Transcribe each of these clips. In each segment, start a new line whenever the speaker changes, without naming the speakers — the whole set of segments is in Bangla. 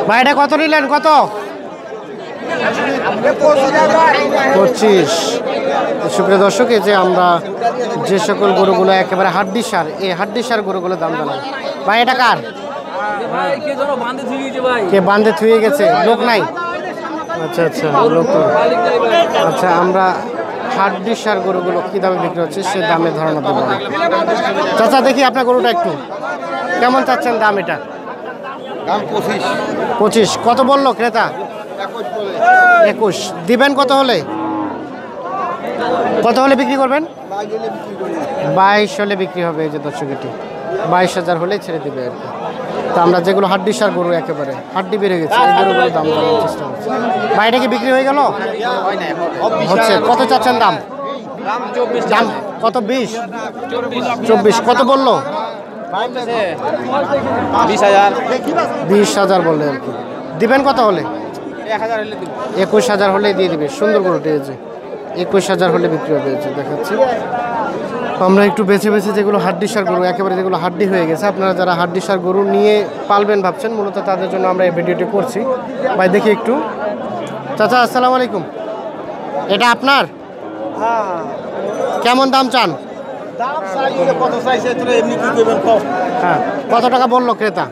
ভাই এটা কত নিলেন, কত? 25। সুপ্রিয় দর্শক, এই যে আমরা যে সকল গরুগুলো একেবারে হাড্ডির সার, এই হাড্ডির সার গরুগুলোর দাম জানাই। ভাই এটা কার? কে বান্ধে থুয়ে গেছে? লোক নাই? আচ্ছা আচ্ছা, লোক। আচ্ছা, আমরা হাড্ডির সার গরুগুলো কী দামে বিক্রি হচ্ছে সে দামে ধারণা দেবো। চাচা দেখি আপনার গরুটা একটু কেমন চাচ্ছেন দাম? এটা
দাম 25।
25। কত বললো ক্রেতা? 21। দিবেন কত হলে? কত হলে বিক্রি করবেন? 22 হলে বিক্রি হবে। এই যে দর্শক, এটি 22,000 হলে ছেড়ে দিবে আর কি। তো আমরা যেগুলো হাড্ডি সার গরু, একেবারে হাড্ডি বেড়ে গেছে, এই গরুগুলোর দাম জানার চেষ্টা করছি। বাইরে কি বিক্রি হয়ে গেল? হচ্ছে। কত চাচ্ছেন দাম? দাম কত? 20। 24। কত বললো? 20,000 বললে আর কি। দিবেন কত হলে? 21,000 হলে দিয়ে দিবে। সুন্দর গরুটি এই যে 21,000 হলে বিক্রি হবে। দেখাচ্ছি আমরা একটু বেছে বেছে যেগুলো হাড্ডি সার গরু, একেবারে যেগুলো হাড্ডি হয়ে গেছে, আপনারা যারা হাড্ডি সার গরু নিয়ে পালবেন ভাবছেন, মূলত তাদের জন্য আমরা এই ভিডিওটি করছি। ভাই দেখি একটু। চাচা আসসালামু আলাইকুম, এটা আপনার? কেমন দাম চান? হ্যাঁ, কত টাকা বললো ক্রেতা?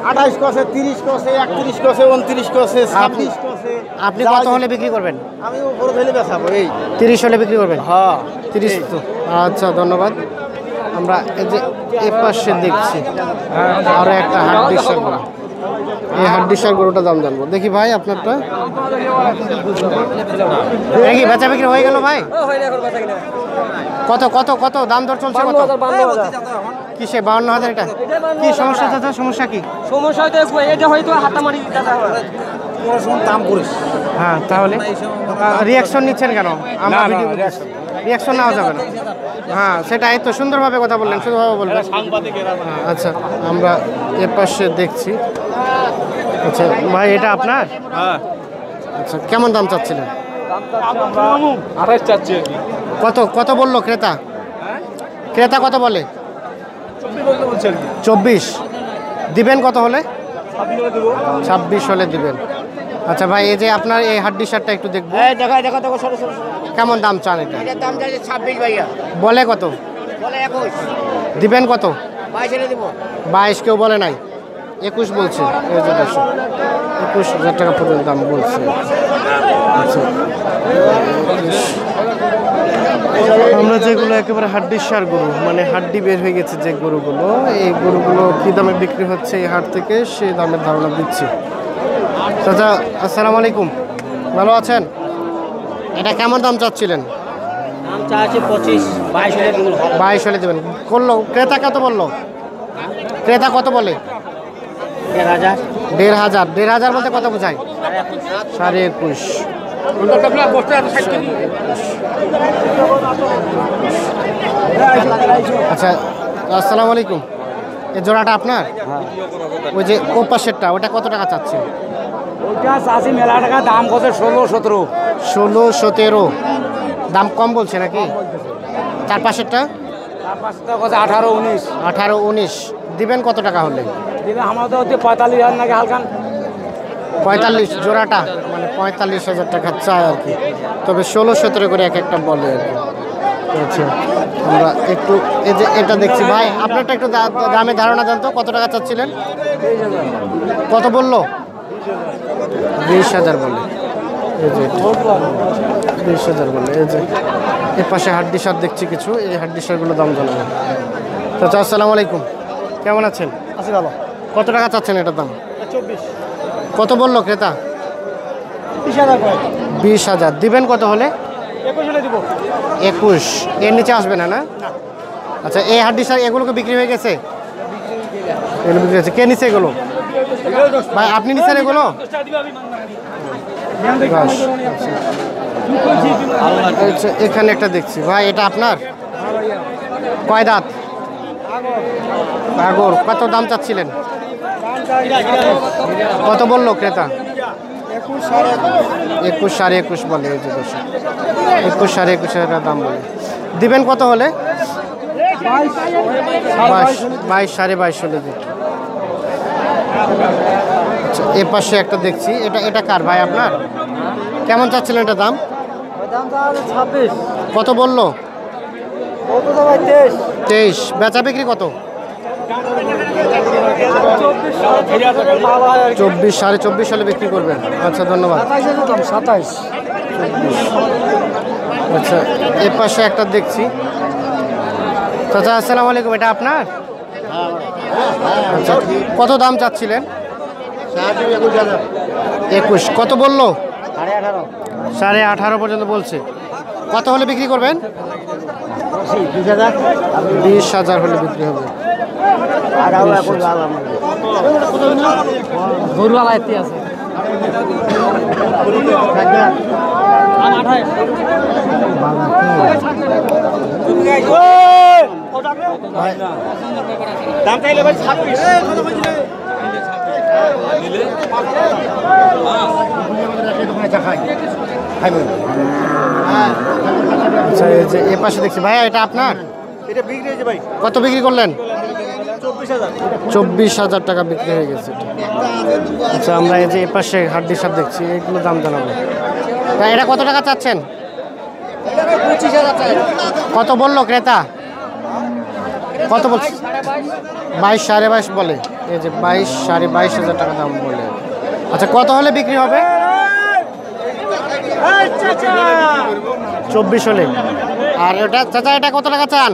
28 কষে, 30 কষে, 31 কষে, 29 কষে, 26 কষে।
আপনি কত হলে বিক্রি করবেন?
আমি উপরে ধরে বেচাবো। এই
30 হলে বিক্রি করবেন?
হ্যাঁ
30 তো। আচ্ছা, ধন্যবাদ। আমরা এই যে এ পাশে দেখছি আরো একটা হাড্ডি সার গরু। এই হাড্ডি সার গরুটা দাম জানবো। দেখি ভাই আপনারটা দেখি। বেচা বিক্রি হয়ে গেল ভাই? কত কত কত দাম দর চলছে? কত? কিসে 52,000? এটা কি সমস্যা চাচা? সমস্যা কি?
সমস্যা এটা হয়তো হাতামারি
দাম করিস।
হ্যাঁ, তাহলে রিয়াকশন নিচ্ছেন কেন? আমরা রিয়াকশন নেওয়া যাবে না। হ্যাঁ, সেটাই তো। সুন্দরভাবে কথা বললেন, সুন্দরভাবে বলবেন। আচ্ছা, আমরা এ পাশে দেখছি। আচ্ছা ভাই, এটা আপনার?
হ্যাঁ।
আচ্ছা, কেমন দাম চাচ্ছিলেন?
28 চাচ্ছি।
কত কত বললো ক্রেতা? ক্রেতা কত বলে? 24। দিবেন কত হলে? 26 হলে দিবেন। আচ্ছা ভাই, এই যে আপনার এই হাড্ডি শার্টটা একটু দেখবো। কেমন দাম চান এটা?
দাম চাইছে 26 ভাইয়া।
বলে কত?
বলে 21।
দিবেন কত?
22 এনে দিব।
22 কেউ বলে নাই, 21 বলছে। এই যে 21,000 টাকা পর্যন্ত দাম বলছে। আচ্ছা, আমরা যেগুলো একেবারে হাড্ডির সার গরু, মানে হাড্ডি বের হয়ে গেছে যে গরুগুলো, এই গরুগুলো কী দামে বিক্রি হচ্ছে এই হাট থেকে, সেই দামের ধারণা দিচ্ছি। চাচা আসসালামু আলাইকুম, ভালো আছেন? এটা কেমন দাম চাচ্ছিলেন?
দাম চাইছে 25। 22 হলে দিব।
22 হলে দেবেন করলো। ক্রেতা কত বললো? ক্রেতা কত বলে?
1000।
1,500। 1,500 বলতে কত বোঝায়? 21.5। আচ্ছা, আসসালামু আলাইকুম, এই জোড়াটা আপনার? ওই যে ও পাশেরটা, ওটা কত টাকা চাচ্ছেন?
ওইটা চাষি মেলা টাকা দাম কত? 16-17।
16-17 দাম কম বলছে নাকি? তার পাশেরটা?
তার পাশে তো কত? 18-19।
18-19। দিবেন কত টাকা হলে?
দিলে আমাদের হচ্ছে 45,000 নাকি হালকান।
45 জোড়াটা, মানে 45,000 টাকা চায় আর কি। তবে 16-17 করে এক একটা বলে আর কি। আচ্ছা, আমরা একটু এই যে এটা দেখছি। ভাই আপনারটা একটু দামে ধারণা জানতো, কত টাকা চাচ্ছিলেন? কত বললো? 20,000 বলে। এই যে 20,000 বলে। এই যে এর পাশে হাড্ডি সার দেখছি কিছু, এই হাড্ডি সারগুলো দাম জানাবো। চাচা আসসালামু আলাইকুম, কেমন আছেন?
আছি ভালো।
কত টাকা চাচ্ছেন এটার দাম?
24।
কত বললো ক্রেতা?
20,000 করে।
20,000। দিবেন কত হলে?
21 হলে দিব।
21। এর নিচে আসবে না? না। আচ্ছা, এই হাড্ডি সার এগুলোকে বিক্রি হয়ে গেছে? এগুলো বিক্রি হয়েছে। কে নিচ্ছে এগুলো? ভাই আপনি নিচ্ছেন এগুলো? আচ্ছা, এখানে একটা দেখছি। ভাই এটা আপনার? কয় দাঁত? আগর। কত দাম চাচ্ছিলেন? কত বললো ক্রেতা? 21 সাড়ে 21 বলে এই যে দর্শক, 21 সাড়ে 21 টাকা দাম বলে। দিবেন কত হলে? 22 সাড়ে 22 হলে দিন। আচ্ছা, এ পাশে একটা দেখছি, এটা কার ভাই আপনার? কেমন চাচ্ছিলেন এটা দাম? কত বললো? 23। বেচা বিক্রি কত? 24 সাড়ে 24 সালে বিক্রি করবেন। আচ্ছা ধন্যবাদ।
27।
আচ্ছা, এ পাশে একটা দেখছি। চাচা আসসালামু আলাইকুম, এটা আপনার? আচ্ছা, কত দাম চাচ্ছিলেন? 21। কত বললো? 18.5 পর্যন্ত বলছে। কত হলে বিক্রি করবেন? 20,000 হলে বিক্রি হবে।
গরুওয়ালা এতে আছে।
দাম চাইলে ভাই 26।
আচ্ছা, এই যে এ পাশে দেখছি ভাইয়া, এটা আপনার?
এটা বিক্রি হয়েছে ভাই
কত বিক্রি করলেন?
24,000।
24,000 টাকা বিক্রি হয়ে গেছে। আচ্ছা, আমরা এই যে এ পাশে হাড্ডি সাপ দেখছি, এগুলো দাম জানাবো। ভাই এটা কত টাকা চাচ্ছেন?
25,000
কত বললো ক্রেতা? কত বলছে? 22 সাড়ে 22 বলে। এই যে 22 সাড়ে 22,000 টাকা দাম বলে। আচ্ছা, কত হলে বিক্রি হবে? 24 হলে। আর এটা চাচা, এটা কত টাকা চান?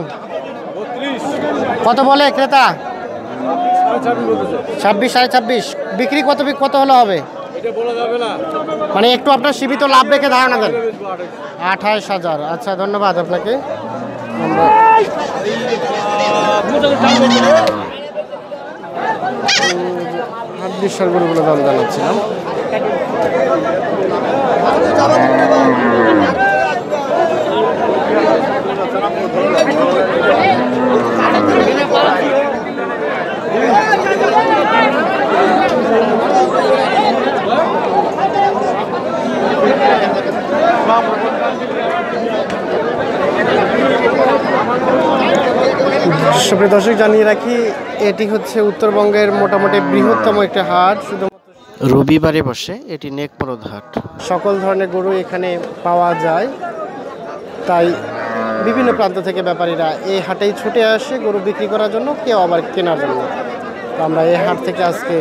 কত বলে ক্রেতা? 26 সাড়ে 26। বিক্রি কত হলে হবে? মানে একটু আপনার সীমিত লাভ রেখে ধারণা দেন। 28,000। আচ্ছা ধন্যবাদ আপনাকে। হাড্ডিসার গরুগুলো দাম জানাচ্ছিলাম। সুপ্রিয় দর্শক, জানিয়ে রাখি এটি হচ্ছে উত্তরবঙ্গের মোটামুটি বৃহত্তম একটা হাট, শুধুমাত্র রবিবারে বসে। এটি নেকপরদ হাট। সকল ধরনের গরু এখানে পাওয়া যায়, তাই বিভিন্ন প্রান্ত থেকে ব্যাপারীরা এই হাটেই ছুটে আসে গরু বিক্রি করার জন্য, কেউ আবার কেনার জন্য। তো আমরা এই হাট থেকে আজকে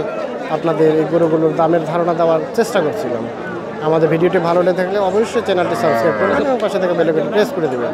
আপনাদের এই গরুগুলোর দামের ধারণা দেওয়ার চেষ্টা করছিলাম। আমাদের ভিডিওটি ভালো লেগে থাকলে অবশ্যই চ্যানেলটি সাবস্ক্রাইব করে দেবেন এবং পাশে থেকে বেল আইকনটি প্রেস করে দেবেন।